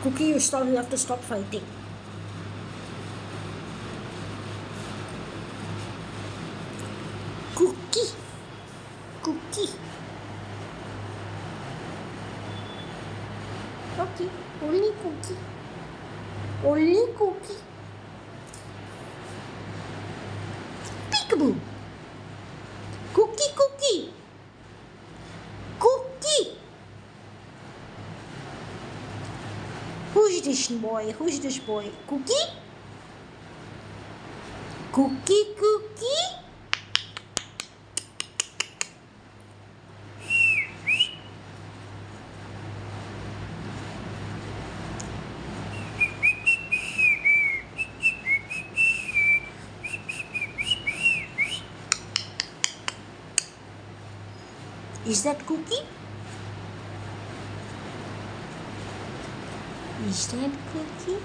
Cookie, you have to stop fighting. Cookie. Cookie. Okay, only Cookie. Only Cookie. Peekaboo. Cookie, Cookie. Cookie. Who's this boy? Who's this boy? Cookie? Cookie, Cookie? Is that Cookie? Is that Cookie?